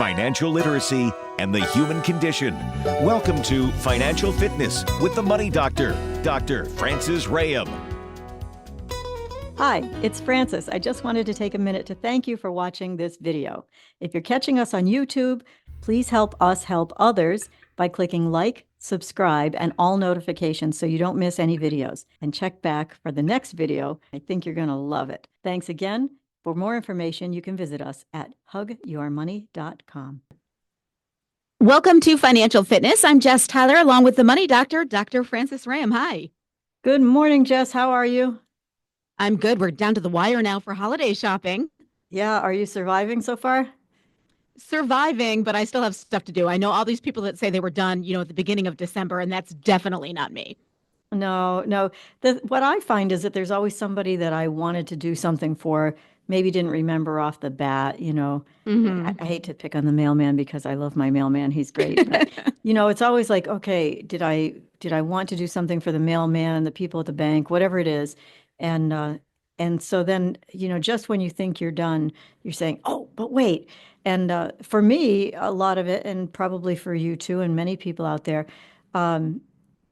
financial literacy, and the human condition. Welcome to Financial Fitness with the Money Doctor, Dr. Francis Rahaim. Hi, it's Francis. I just wanted to take a minute to thank you for watching this video. If you're catching us on YouTube, please help us help others by clicking like, subscribe, and all notifications so you don't miss any videos. And check back for the next video. I think you're going to love it. Thanks again. For more information, you can visit us at hugyourmoney.com. Welcome to Financial Fitness. I'm Jess Tyler, along with the Money Doctor, Dr. Francis Rahaim. Hi. Good morning, Jess. How are you? I'm good. We're down to the wire now for holiday shopping. Yeah. Are you surviving so far? Surviving, but I still have stuff to do. I know all these people that say they were done, at the beginning of December, and that's definitely not me. No. What I find is that there's always somebody that I wanted to do something for, maybe didn't remember off the bat, I hate to pick on the mailman because I love my mailman. He's great. But, it's always like, okay, did I want to do something for the mailman, the people at the bank, whatever it is. And so then, just when you think you're done, you're saying, oh, but wait. And for me, a lot of it, and probably for you too, and many people out there,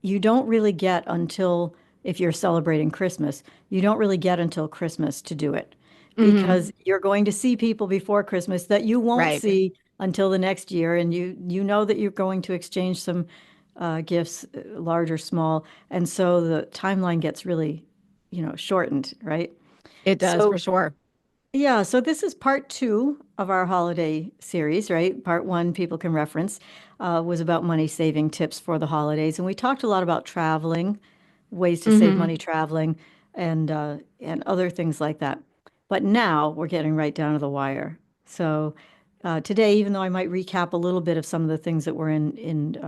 you don't really get until, if you're celebrating Christmas, you don't really get until Christmas to do it. Because you're going to see people before Christmas that you won't see until the next year. And you know that you're going to exchange some gifts, large or small. And so the timeline gets really, shortened, right? It does, for sure. Yeah. So this is part 2 of our holiday series, right? Part 1, people can reference, was about money saving tips for the holidays. And we talked a lot about traveling, ways to save money traveling, and other things like that. But now we're getting right down to the wire. So today, even though I might recap a little bit of some of the things that were in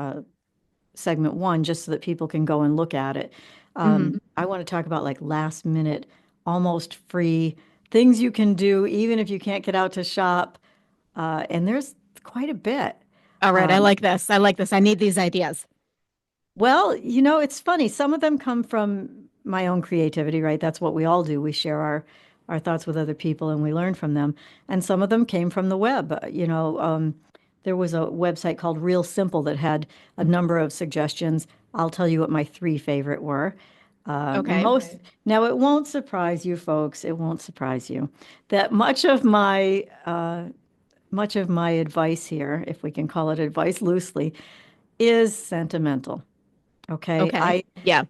segment 1, just so that people can go and look at it, I want to talk about like last minute, almost free things you can do, even if you can't get out to shop. And there's quite a bit. All right. I like this. I need these ideas. Well, it's funny. Some of them come from my own creativity, right? That's what we all do. We share our thoughts with other people and we learn from them. And some of them came from the web. There was a website called Real Simple that had a number of suggestions. I'll tell you what my 3 favorite were. Okay. Now, it won't surprise you folks. It won't surprise you that much of my advice here, if we can call it advice loosely, is sentimental. Okay. Yeah.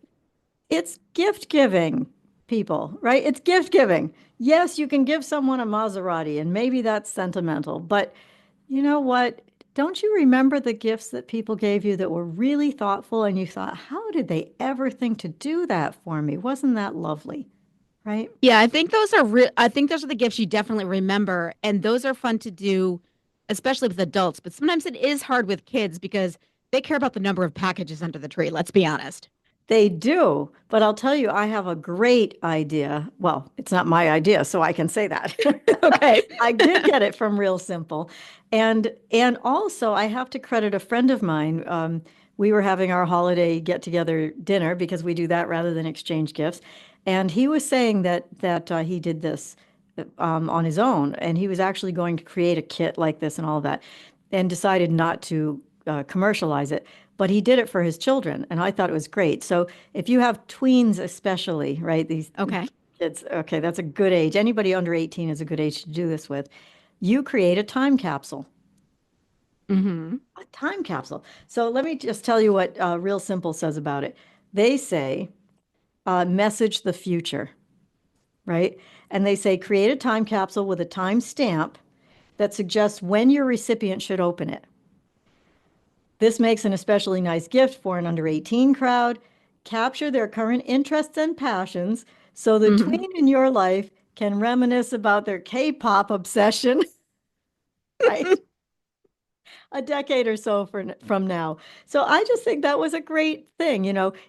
It's gift giving, people, right? It's gift giving. Yes, you can give someone a Maserati, and maybe that's sentimental. But you know what? Don't you remember the gifts that people gave you that were really thoughtful, and you thought, how did they ever think to do that for me? Wasn't that lovely? Right? Yeah, I think those are the gifts you definitely remember, and those are fun to do, especially with adults. But sometimes it is hard with kids because they care about the number of packages under the tree. Let's be honest. They do, but I'll tell you, I have a great idea. Well, it's not my idea, so I can say that. Okay. I did get it from Real Simple. And also, I have to credit a friend of mine. We were having our holiday get-together dinner because we do that rather than exchange gifts. And he was saying that he did this on his own, and he was actually going to create a kit like this and all of that, and decided not to commercialize it. But he did it for his children, and I thought it was great. So if you have tweens especially, right, these kids, okay, that's a good age. Anybody under 18 is a good age to do this with. You create a time capsule. A time capsule. So let me just tell you what Real Simple says about it. They say, message the future, right? And they say, create a time capsule with a time stamp that suggests when your recipient should open it. This makes an especially nice gift for an under 18 crowd. Capture their current interests and passions so the tween in your life can reminisce about their K-pop obsession, right? A decade or so from now. So I just think that was a great thing.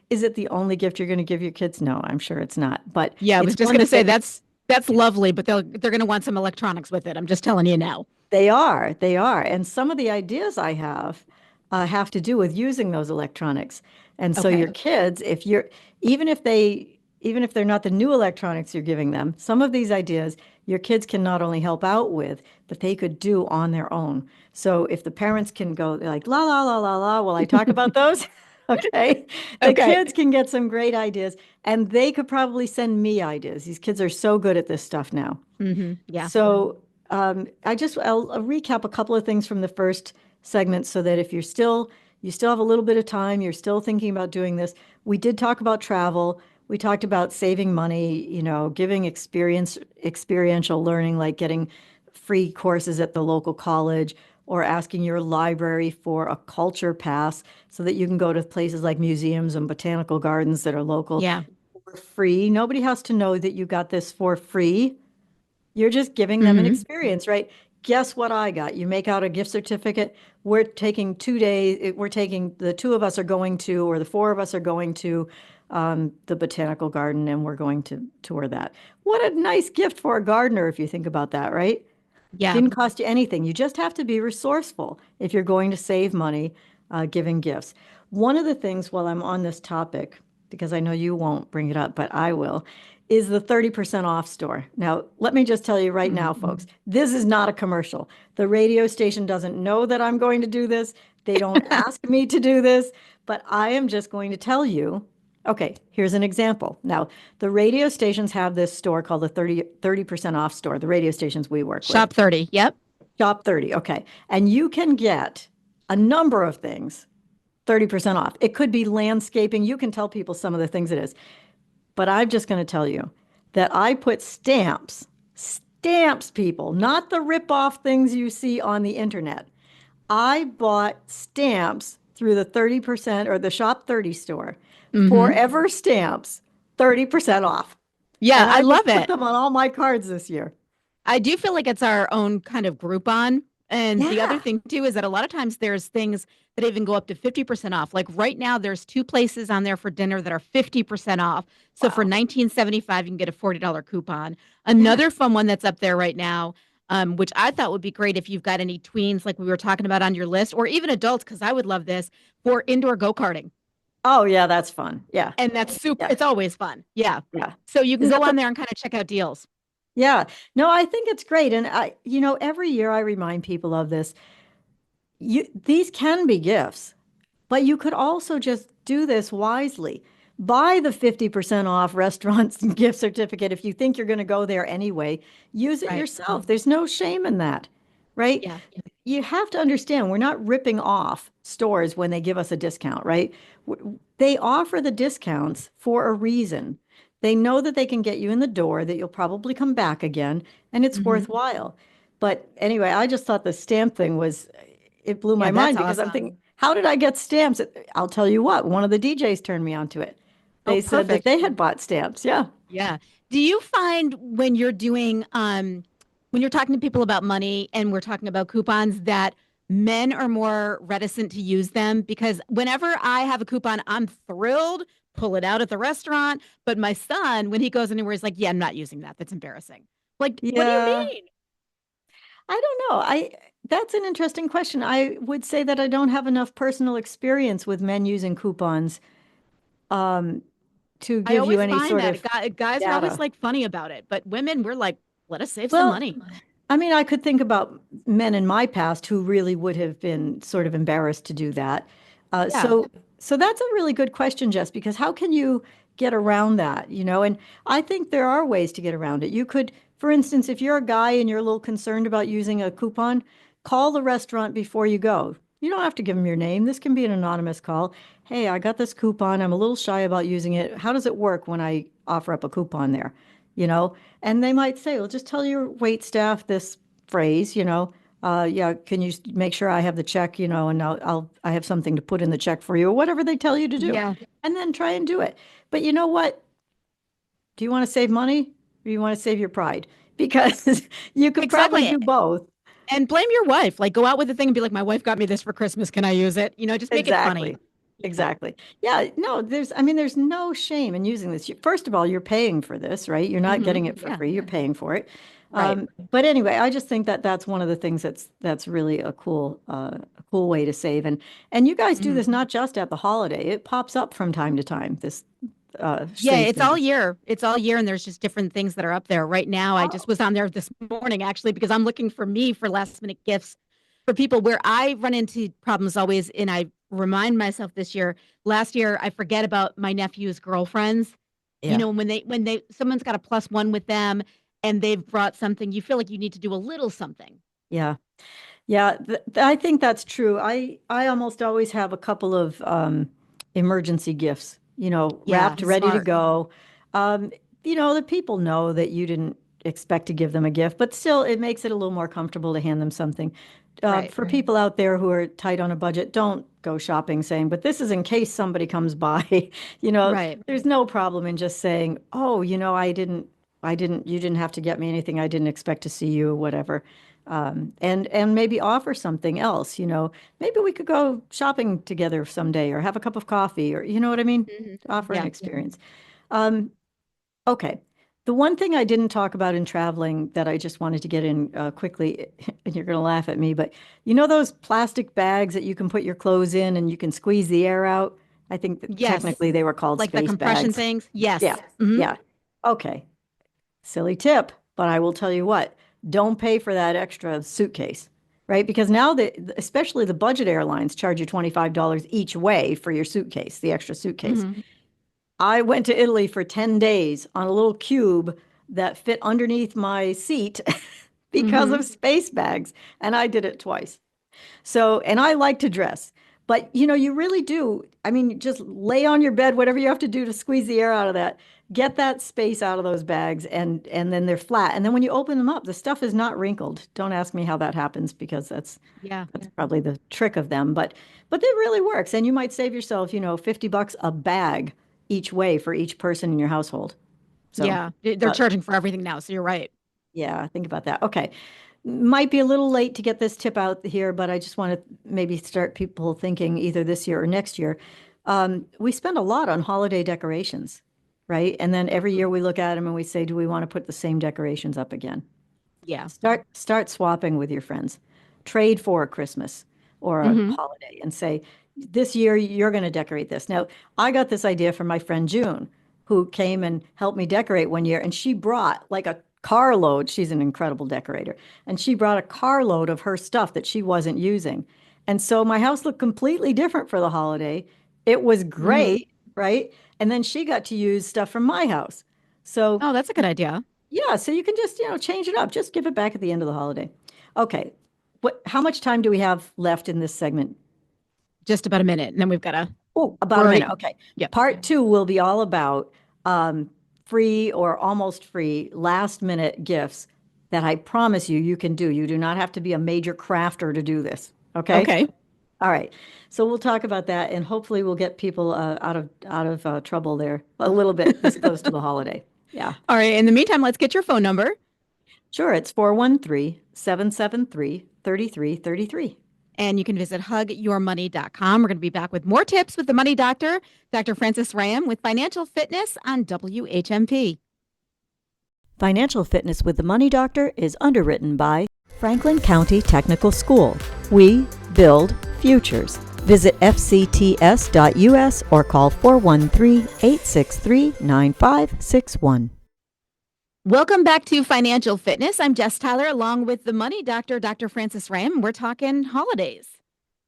Is it the only gift you're going to give your kids? No, I'm sure it's not. But yeah, I was just going to say that's lovely, but they're going to want some electronics with it. I'm just telling you now. They are. And some of the ideas I have to do with using those electronics. And so your kids, even if they even if they're not the new electronics you're giving them, some of these ideas your kids can not only help out with, but they could do on their own. So if the parents can go like, la, la, la, la, la, will I talk about those? Okay. The Okay. kids can get some great ideas and they could probably send me ideas. These kids are so good at this stuff now. Yeah. So I'll recap a couple of things from the first segment so that if you still have a little bit of time, you're still thinking about doing this. We did talk about travel. We talked about saving money, giving experiential learning, like getting free courses at the local college or asking your library for a culture pass so that you can go to places like museums and botanical gardens that are local Yeah. for free. Nobody has to know that you got this for free. You're just giving them an hmm experience, right? Guess what I got? You make out a gift certificate. We're taking 2 days. The two of us are going to, or the four of us are going to the botanical garden and we're going to tour that. What a nice gift for a gardener if you think about that, right? Yeah. Didn't cost you anything. You just have to be resourceful if you're going to save money giving gifts. One of the things while I'm on this topic, because I know you won't bring it up, but I will, is the 30% off store. Now, let me just tell you right now, folks, this is not a commercial. The radio station doesn't know that I'm going to do this. They don't ask me to do this, but I am just going to tell you. Okay, here's an example. Now, the radio stations have this store called the 30% off store, the radio stations we work with. Shop 30. Yep. Shop 30, okay. And you can get a number of things 30% off. It could be landscaping. You can tell people some of the things it is. But I'm just going to tell you that I put stamps, people, not the rip-off things you see on the internet. I bought stamps through the 30% or the Shop 30 store. Forever stamps, 30% off. Yeah, And I love put it. them on all my cards this year. I do feel like it's our own kind of Groupon. And the other Yeah. thing too is that a lot of times there's things that even go up to 50% off. Like right now, there's two places on there for dinner that are 50% off. So for Wow. $19.75, you can get a $40 coupon. Another fun one that's up there right now, which I thought would be great if you've got any tweens like we were talking about on your list, or even adults, because I would love this, for indoor go-karting. Oh, yeah, that's fun. Yeah. And that's super, Yeah. it's always fun. Yeah. Yeah. So you can Is go that on the there and kind of check out deals. Yeah, no, I think it's great. And every year I remind people of this. These can be gifts, but you could also just do this wisely. Buy the 50% off restaurants gift certificate if you think you're going to go there anyway. Use it Right. yourself. There's no shame in that, right? Yeah. You have to understand we're not ripping off stores when they give us a discount, right? They offer the discounts for a reason. They know that they can get you in the door, that you'll probably come back again, and it's worthwhile. But anyway, I just thought the stamp thing it blew my Yeah, mind that's because I'm awesome. thinking, how did I get stamps? I'll tell you what, one of the DJs turned me onto it. Oh, They said that perfect. they had bought stamps. Yeah. Yeah. Do you find when you're doing when you're talking to people about money and we're talking about coupons that men are more reticent to use them? Because whenever I have a coupon, I'm thrilled, pull it out at the restaurant. But my son, when he goes anywhere, he's like, yeah, I'm not using that. That's embarrassing. Like, what do you Yeah. mean? I don't know. That's an interesting question. I would say that I don't have enough personal experience with men using coupons um, to I give you always any find sort that of guys are always data. like funny about it, but women, we're like, let us save some Well, money. I mean, I could think about men in my past who really would have been sort of embarrassed to do that. Uh, Yeah. so, so that's a really good question, Jess, because how can you get around that, And I think there are ways to get around it. You could, for instance, if you're a guy and you're a little concerned about using a coupon, call the restaurant before you go. You don't have to give them your name. This can be an anonymous call. Hey, I got this coupon. I'm a little shy about using it. How does it work when I offer up a coupon there? You know, and they might say, well, just tell your wait staff this phrase, yeah, can you make sure I have the check, and I have something to put in the check for you or whatever they tell you to do. Yeah. And then try and do it. But you know what? Do you want to save money or do you want to save your pride? Because you could probably Exactly. do both. And blame your wife. Like go out with the thing and be like, my wife got me this for Christmas. Can I use it? Just make it funny. Exactly. Exactly. Yeah, no, there's no shame in using this. First of all, you're paying for this, right? You're not getting it for Yeah. free. You're paying for it. Right. But anyway, I just think that that's one of the things that's really a cool way to save. And you guys do this not just at the holiday. It pops up from time to time. Yeah, save it's all things. year. It's all year, and there's just different things that are up there. Right now, I just Oh, was on there this morning actually because I'm looking for me for last minute gifts for people where I run into problems always, and I remind myself this year. Last year, I forget about my nephew's girlfriends. You yeah, know, when they someone's got a plus one with them and they've brought something, you feel like you need to do a little something. yeah. Yeah, I think that's true. I almost always have a couple of emergency gifts, Yeah, wrapped, ready to smart. go. Um, the people know that you didn't expect to give them a gift, but still, it makes it a little more comfortable to hand them something. Right. For people out there who are tight on a budget, don't go shopping saying, "But this is in case somebody comes by." Right. There's no problem in just saying, "Oh, you didn't have to get me anything. I didn't expect to see you, whatever." And maybe offer something else, maybe we could go shopping together someday or have a cup of coffee or you know what I mean? Mhm. Offer an Yeah. experience. Um, okay. The one thing I didn't talk about in traveling that I just wanted to get in quickly, and you're going to laugh at me, but those plastic bags that you can put your clothes in and you can squeeze the air out? I think that Yes. technically they were called Like the space compression bags. things. Yeah. Yes. Hmm. Yeah. Okay. Silly tip, but I will tell you what, don't pay for that extra suitcase, right? Because now especially the budget airlines charge you $25 each way for your suitcase, the extra suitcase. Hmm. I went to Italy for 10 days on a little cube that fit underneath my seat because Hmm. of space bags, and I did it twice. So, and I like to dress, but you really do. I mean, just lay on your bed, whatever you have to do to squeeze the air out of that. Get that space out of those bags, and then they're flat. And then when you open them up, the stuff is not wrinkled. Don't ask me how that happens because Yeah. that's probably the trick of them. But it really works, and you might save yourself, $50 a bag each way for each person in your household. So, Yeah. They're uh, charging for everything now. So you're right. yeah, think about that. Okay. Might be a little late to get this tip out here, but I just want to maybe start people thinking either this year or next year. We spend a lot on holiday decorations, right? And then every year we look at them and we say, do we want to put the same decorations up again? Yeah. Start swapping with your friends. Trade for a Christmas or a Hmm. holiday and say, this year you're going to decorate this. Now, I got this idea from my friend June, who came and helped me decorate one year, and she brought like a carload. She's an incredible decorator, and she brought a carload of her stuff that she wasn't using. And so my house looked completely different for the holiday. It was Hmm. great, right? And then she got to use stuff from my house. So Oh, that's a good idea. yeah, so you can just, change it up. Just give it back at the end of the holiday. Okay. How much time do we have left in this segment? Just about a minute. And then we've got to, Oh, about we're a already, minute. Okay. yep. Part two will be all about free or almost free last minute gifts that I promise you can do. You do not have to be a major crafter to do this. Okay. Okay. All right. So we'll talk about that, and hopefully we'll get people out of trouble there a little bit this close to the holiday. Yeah. All right. In the meantime, let's get your phone number. Sure, it's 413-773-3333. And you can visit hugyourmoney.com. We're going to be back with more tips with the Money Doctor, Dr. Francis Ram with Financial Fitness on WHMP. Financial Fitness with the Money Doctor is underwritten by Franklin County Technical School. We build futures. Visit fcts.us or call 413-863-9561. Welcome back to Financial Fitness. I'm Jess Tyler along with the Money Doctor, Dr. Francis Ram. We're talking holidays.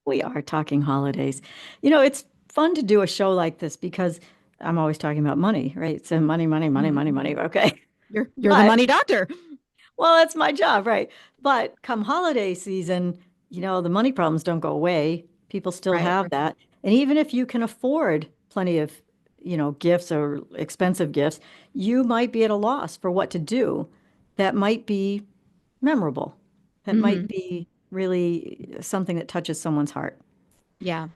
We are talking holidays. It's fun to do a show like this because I'm always talking about money, right? So money, money, money, money, money. Okay. You're the But Money Doctor. well, that's my job, right? But come holiday season, the money problems don't go away. People still Right. have that. And even if you can afford plenty of, gifts or expensive gifts, you might be at a loss for what to do that might be memorable, that Hmm. might be really something that touches someone's heart. Yeah.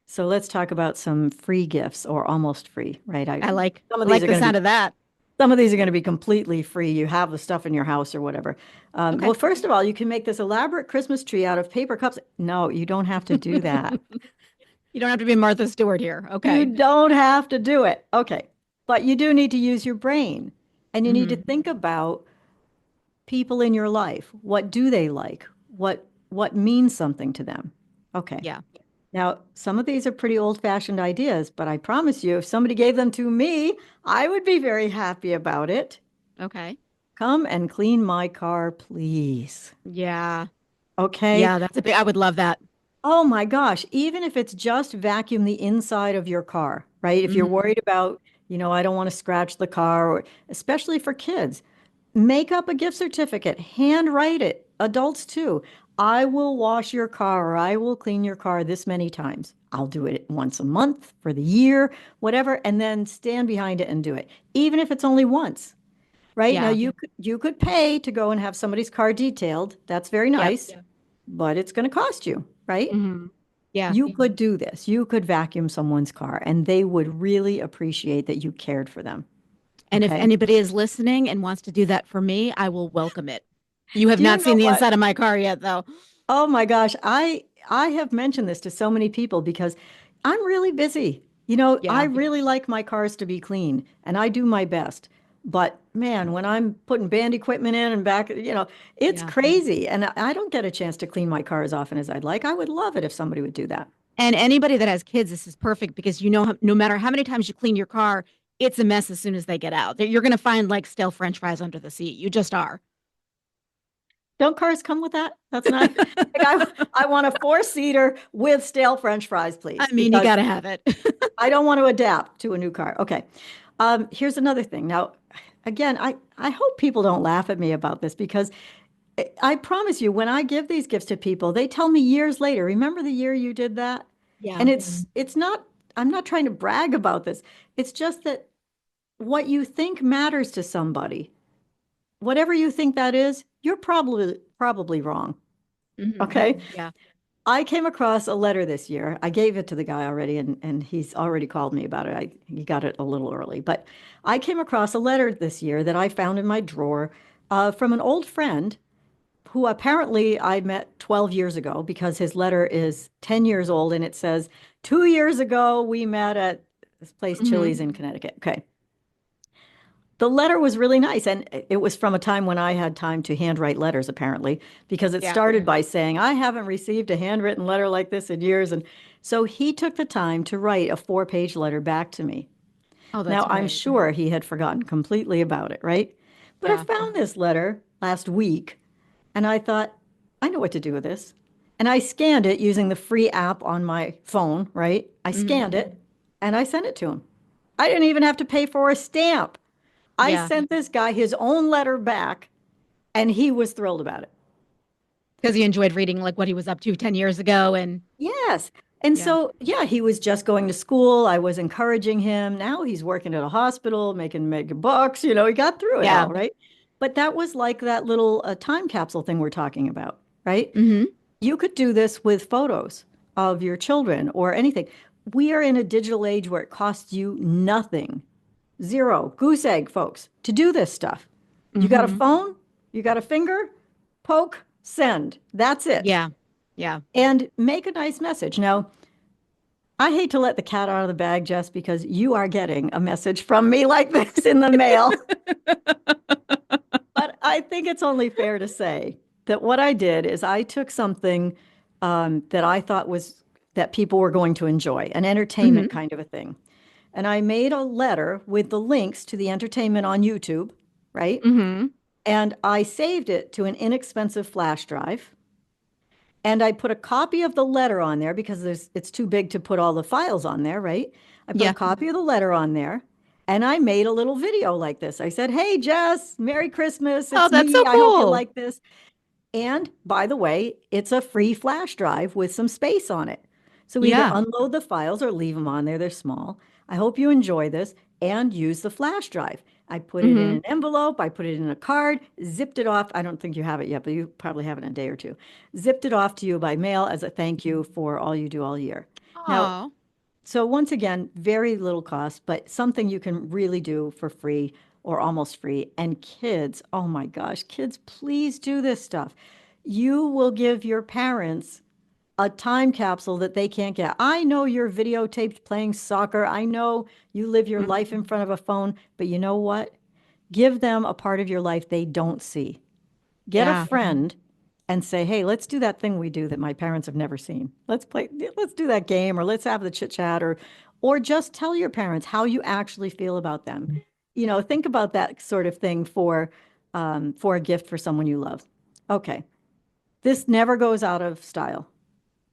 So let's talk about some free gifts or almost free, right? I like Some I of these like are the going to sound be of that. Some of these are going to be completely free. You have the stuff in your house or whatever. Okay. Well, first of all, you can make this elaborate Christmas tree out of paper cups. No, you don't have to do that. You don't have to be Martha Stewart here. You Okay. don't have to do it. Okay. But you do need to use your brain, and you need to Hmm. think about people in your life. What do they like? What means something to them? Okay. Yeah. Now, some of these are pretty old-fashioned ideas, but I promise you, if somebody gave them to me, I would be very happy about it. Okay. Come and clean my car, please. Yeah. Okay? Yeah, I would love that. Oh my gosh, even if it's just vacuum the inside of your car, right? If you're Hmm. worried about, I don't want to scratch the car, or especially for kids, make up a gift certificate, handwrite it, adults too. I will wash your car or I will clean your car this many times. I'll do it once a month for the year, whatever, and then stand behind it and do it, even if it's only once. Right now, Yeah. you could pay to go and have somebody's car detailed. That's very Yep. nice, but it's going to cost you, right? Hmm. Yeah. You could do this. You could vacuum someone's car, and they would really appreciate that you cared for them. And if Okay. anybody is listening and wants to do that for me, I will welcome it. You have Do you not know seen the what? inside of my car yet, though. Oh my gosh, I have mentioned this to so many people because I'm really busy. I Yeah. really like my cars to be clean, and I do my best. But man, when I'm putting band equipment in and back, it's Yeah. crazy, and I don't get a chance to clean my car as often as I'd like. I would love it if somebody would do that. And anybody that has kids, this is perfect because no matter how many times you clean your car, it's a mess as soon as they get out. You're going to find like stale French fries under the seat. You just are. Don't cars come with that? That's not like I want a four-seater with stale French fries, I please, mean, you because got to have it. I don't want to adapt to a new car. Okay. Here's another thing. Now, again, I hope people don't laugh at me about this because I promise you, when I give these gifts to people, they tell me years later, remember the year you did that? Yeah. And it's not, I'm not trying to brag about this. It's just that what you think matters to somebody, whatever you think that is, you're probably wrong. Hmm. Okay. Yeah. I came across a letter this year. I gave it to the guy already, and he's already called me about it. He got it a little early, but I came across a letter this year that I found in my drawer from an old friend who apparently I met 12 years ago because his letter is 10 years old and it says, 2 years ago, we met at this place, Hmm. Chili's in Connecticut. Okay. The letter was really nice, and it was from a time when I had time to handwrite letters, apparently, because it Yeah. started by saying, I haven't received a handwritten letter like this in years. And so he took the time to write a 4-page letter back to me. Oh, that's Now, I'm great. sure he had forgotten completely about it, right? But I Yeah. found this letter last week, and I thought, I know what to do with this. And I scanned it using the free app on my phone, right? I Hmm. scanned it and I sent it to him. I didn't even have to pay for a stamp. I Yeah. sent this guy his own letter back, and he was thrilled about it. Because he enjoyed reading like what he was up to 10 years ago. And Yes. And yeah. so, yeah, he was just going to school. I was encouraging him. Now he's working at a hospital, making mega bucks. He got through it Yeah. all, right? But that was like that little time capsule thing we're talking about, right? Hmm. You could do this with photos of your children or anything. We are in a digital age where it costs you nothing. Zero. Goose egg, folks, to do this stuff. You got a Hmm. phone, you got a finger, poke, send. That's it. Yeah. Yeah. And make a nice message. Now, I hate to let the cat out of the bag, Jess, because you are getting a message from me like this in the mail. But I think it's only fair to say that what I did is I took something that I thought was that people were going to enjoy, an entertainment Hmm. kind of a thing. And I made a letter with the links to the entertainment on YouTube, right? Hmm. And I saved it to an inexpensive flash drive. And I put a copy of the letter on there because it's too big to put all the files on there, right? I put a Yeah. copy of the letter on there and I made a little video like this. I said, Hey, Jess, Merry Christmas. Oh, It's that's so me. I hope you cool. like this. And by the way, it's a free flash drive with some space on it. So either Yeah. unload the files or leave them on there. They're small. I hope you enjoy this and use the flash drive. I put it in Hmm. an envelope. I put it in a card, zipped it off. I don't think you have it yet, but you probably have it in a day or two. Zipped it off to you by mail as a thank you for all you do all year. Now, Oh. so once again, very little cost, but something you can really do for free or almost free. And kids, oh my gosh, kids, please do this stuff. You will give your parents a time capsule that they can't get. I know you're videotaped playing soccer. I know you live your life in front of a phone, but you know what? Give them a part of your life they don't see. Get a Yeah. friend and say, hey, let's do that thing we do that my parents have never seen. Let's do that game, or let's have the chit chat, or just tell your parents how you actually feel about them. Think about that sort of thing for a gift for someone you love. Okay, this never goes out of style.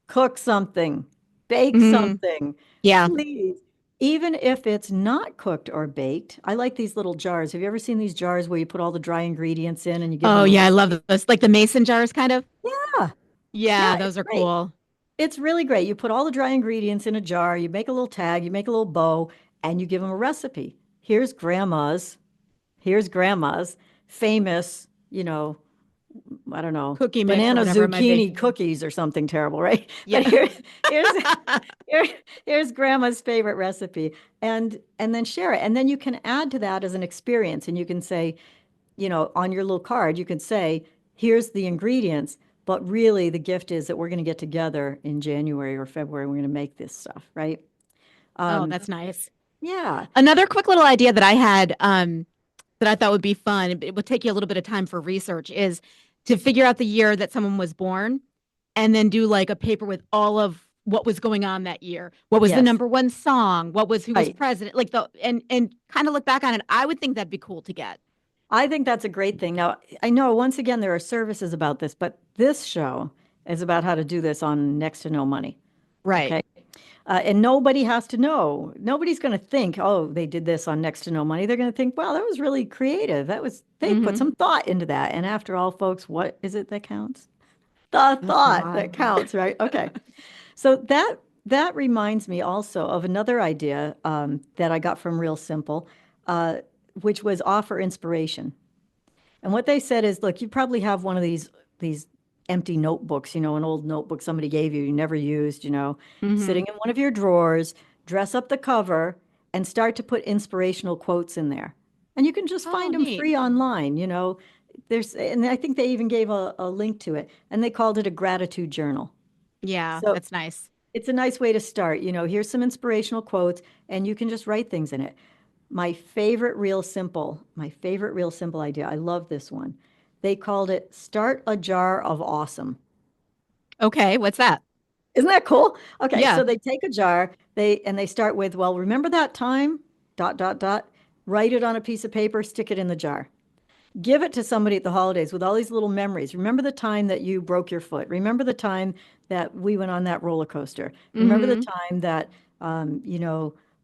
Cook something, bake Hmm. something, Yeah. please. Even if it's not cooked or baked, I like these little jars. Have you ever seen these jars where you put all the dry ingredients in and you give Oh, them a yeah. I love recipe? those. Like the mason jars, kind of. Yeah, yeah, Yeah, it's those are great. cool. It's really great. You put all the dry ingredients in a jar, you make a little tag, you make a little bow, and you give them a recipe. Here's grandma's famous, I don't know, Cookie mix or banana whatever it might be. zucchini cookies or something terrible, right? But Yeah. here's here, here's grandma's favorite recipe, and then share it. And then you can add to that as an experience, and you can say, on your little card, you can say, here's the ingredients, but really the gift is that we're going to get together in January or February. We're going to make this stuff, right? Oh, Um, that's nice. yeah, Another quick little idea that I had that I thought would be fun, it would take you a little bit of time for research, is to figure out the year that someone was born and then do like a paper with all of what was going on that year. What was the yes, number one song? What was who was right. president? Like and kind of look back on it. I would think that'd be cool to get. I think that's a great thing. Now, I know once again there are services about this, but this show is about how to do this on next to no money. Right. Okay. And nobody has to know. Nobody's going to think, oh, they did this on next to no money. They're going to think, wow, that was really creative. They put Mm-hmm. some thought into that. And after all, folks, what is it that counts? The The thought thought. that counts, right? Okay. So that reminds me also of another idea that I got from Real Simple, uh, which was offer inspiration. And what they said is, look, you probably have one of these empty notebooks, an old notebook somebody gave you, you never used, Mm-hmm. sitting in one of your drawers, dress up the cover and start to put inspirational quotes in there. And you can just Oh, find them neat. free online, and I think they even gave a link to it, and they called it a gratitude journal. Yeah, So that's nice. it's a nice way to start. Here's some inspirational quotes, and you can just write things in it. My favorite real simple idea. I love this one. They called it Start a Jar of Awesome. Okay, what's that? Isn't that cool? Okay, Yeah. so they take a jar, they start with, well, remember that time, dot, dot, dot, write it on a piece of paper, stick it in the jar. Give it to somebody at the holidays with all these little memories. Remember the time that you broke your foot. Remember the time that we went on that roller coaster. Remember the Mm-hmm. time that,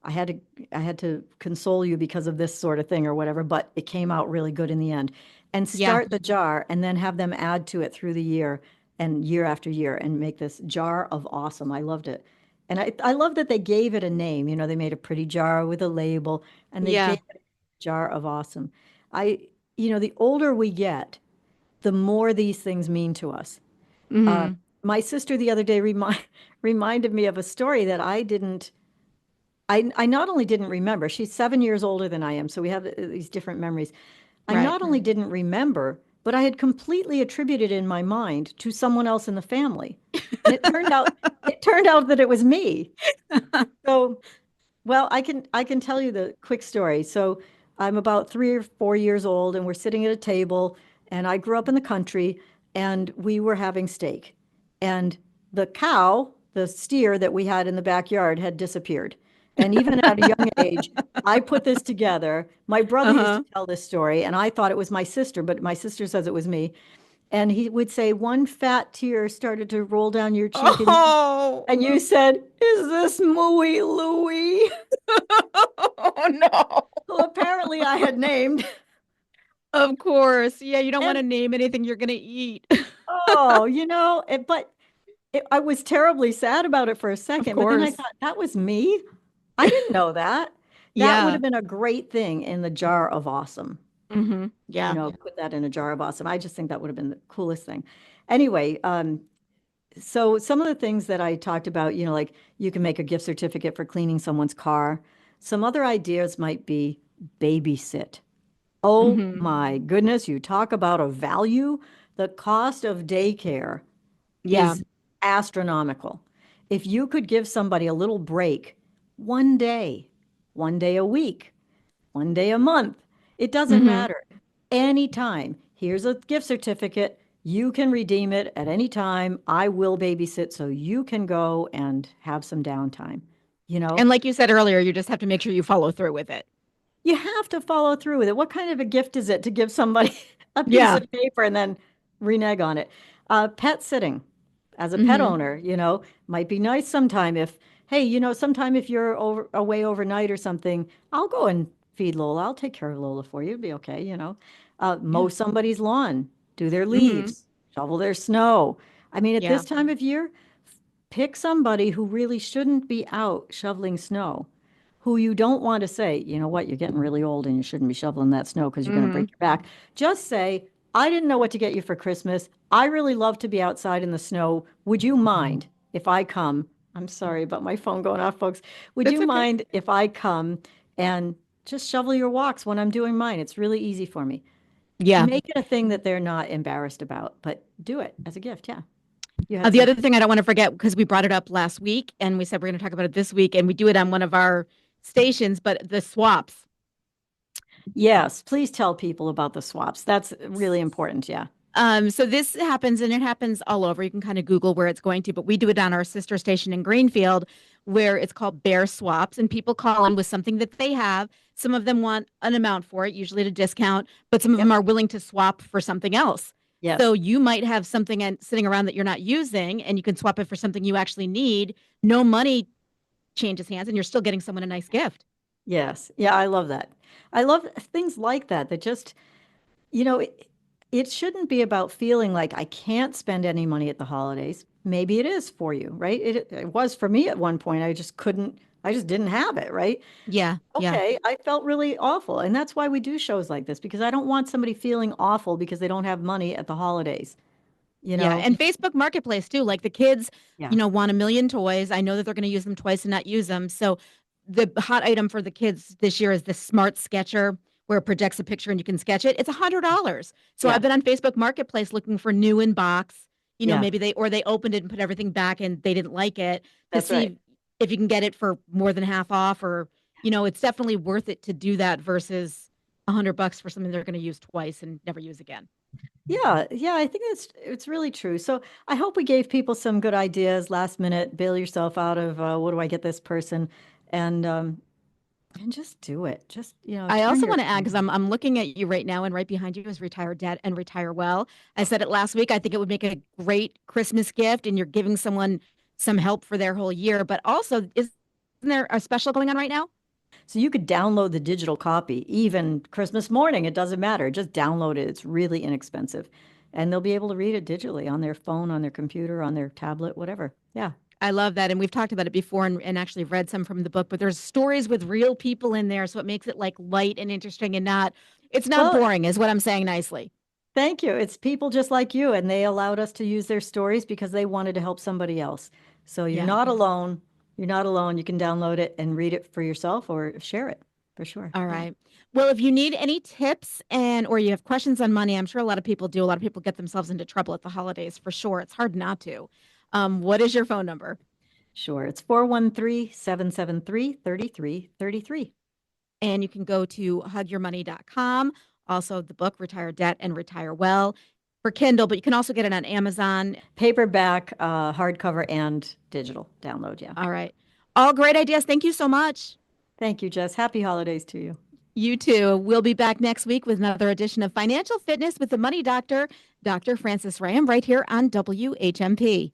I had to I had to console you because of this sort of thing or whatever, but it came out really good in the end. And Yeah. start the jar and then have them add to it through the year and year after year and make this jar of awesome. I loved it. And I love that they gave it a name. They made a pretty jar with a label and they Yeah. gave it a jar of awesome. I, the older we get, the more these things mean to us. Uh, Mm-hmm. my sister the other day reminded me of a story that I not only didn't remember, she's 7 years older than I am, so we have these different memories. I Right. not only didn't remember, but I had completely attributed in my mind to someone else in the family. And it turned out that it was me. So, well, I can tell you the quick story. So, I'm about 3 or 4 years old, and we're sitting at a table, and I grew up in the country, and we were having steak, and the steer that we had in the backyard, had disappeared. And even at a young age, I put this together. My brother used to Uh-huh. tell this story, and I thought it was my sister, but my sister says it was me. And he would say, one fat tear started to roll down your cheek, and Oh, you said, "Is this Mooey Louie?" oh no. Well, apparently I had named. Of course. Yeah, you don't want And to name anything you're gonna eat. oh, I was terribly sad about it for a Of second, but then I course. thought, that was me. I didn't know that. That would Yeah. have been a great thing in the jar of awesome. Mm-hmm. Yeah. Put that in a jar of awesome. I just think that would have been the coolest thing. Anyway, so some of the things that I talked about, like you can make a gift certificate for cleaning someone's car. Some other ideas might be babysit. Oh Mm-hmm. my goodness, you talk about a value. The cost of daycare Yeah. is astronomical. If you could give somebody a little break, one day, one day a week, one day a month, it doesn't Mm-hmm. matter. Anytime. Here's a gift certificate. You can redeem it at any time. I will babysit so you can go and have some downtime. You know, And like you said earlier, you just have to make sure you follow through with it. you have to follow through with it. What kind of a gift is it to give somebody a piece Yeah. of paper and then renege on it? Pet sitting, as a pet Hmm. owner, might be nice sometime if, hey, sometime if you're away overnight or something, I'll go and feed Lola. I'll take care of Lola for you. It'll be okay, mow Yeah. somebody's lawn, do their Hmm. leaves, shovel their snow. I mean, at Yeah. this time of year, pick somebody who really shouldn't be out shoveling snow, who you don't want to say, you know what, you're getting really old and you shouldn't be shoveling that snow because you're going to Hmm. break your back. Just say, I didn't know what to get you for Christmas. I really love to be outside in the snow. Would you mind if I come? I'm sorry about my phone going off, folks. Would That's you okay. mind if I come and just shovel your walks when I'm doing mine? It's really easy for me. Yeah. Make it a thing that they're not embarrassed about, but do it as a gift. Yeah. You had The some. other thing I don't want to forget, because we brought it up last week and we said we're going to talk about it this week, and we do it on one of our stations, but the swaps. Yes, please tell people about the swaps. That's really important. Yeah. So this happens, and it happens all over. You can kind of Google where it's going to, but we do it on our sister station in Greenfield, where it's called Bear Swaps, and people call in with something that they have. Some of them want an amount for it, usually at a discount, but some of Yep. them are willing to swap for something else. So Yes. you might have something sitting around that you're not using, and you can swap it for something you actually need. No money changes hands, and you're still getting someone a nice gift. Yes. Yeah, I love that. I love things like that that just, it shouldn't be about feeling like I can't spend any money at the holidays. Maybe it is for you, right? It was for me at one point. I just couldn't, I just didn't have it, right? Yeah, yeah. Okay, I felt really awful. And that's why we do shows like this, because I don't want somebody feeling awful because they don't have money at the holidays, you Yeah, know? and Facebook Marketplace too. Like the kids, Yeah. want a million toys. I know that they're going to use them twice and not use them. So the hot item for the kids this year is the Smart Sketcher, where it projects a picture and you can sketch it. It's $100. So I've Yeah. been on Facebook Marketplace looking for new in box. Yeah. Maybe they opened it and put everything back and they didn't like it, to That's right. see if you can get it for more than half off, or it's definitely worth it to do that versus $100 for something they're going to use twice and never use again. Yeah, yeah, I think it's really true. So I hope we gave people some good ideas last minute. Bail yourself out of what do I get this person, and just do it. Just I turn also your want to add, because I'm looking at you right now, and right behind you is Retire Debt and Retire Well. I said it last week. I think it would make a great Christmas gift, and you're giving someone some help for their whole year. But also, isn't there a special going on right now? so you could download the digital copy even Christmas morning. It doesn't matter. Just download it. It's really inexpensive, and they'll be able to read it digitally on their phone, on their computer, on their tablet, whatever. Yeah. I love that, and we've talked about it before, and actually read some from the book. But there's stories with real people in there, so it makes it like light and interesting, and it's not Well, boring, is what I'm saying nicely. thank you. It's people just like you, and they allowed us to use their stories because they wanted to help somebody else. So you're Yeah. not alone. You're not alone. You can download it and read it for yourself or share it for sure. All Yeah. right. Well, if you need any tips or you have questions on money, I'm sure a lot of people do. A lot of people get themselves into trouble at the holidays for sure. It's hard not to. What is your phone number? Sure. It's 413-773-3333. And you can go to hugyourmoney.com. Also, the book, Retire Debt and Retire Well, for Kindle, but you can also get it on Amazon. Paperback, hardcover, and digital download. Yeah. All right. All great ideas. Thank you so much. Thank you, Jess. Happy holidays to you. You too. We'll be back next week with another edition of Financial Fitness with the Money Doctor, Dr. Francis Rahaim, right here on WHMP.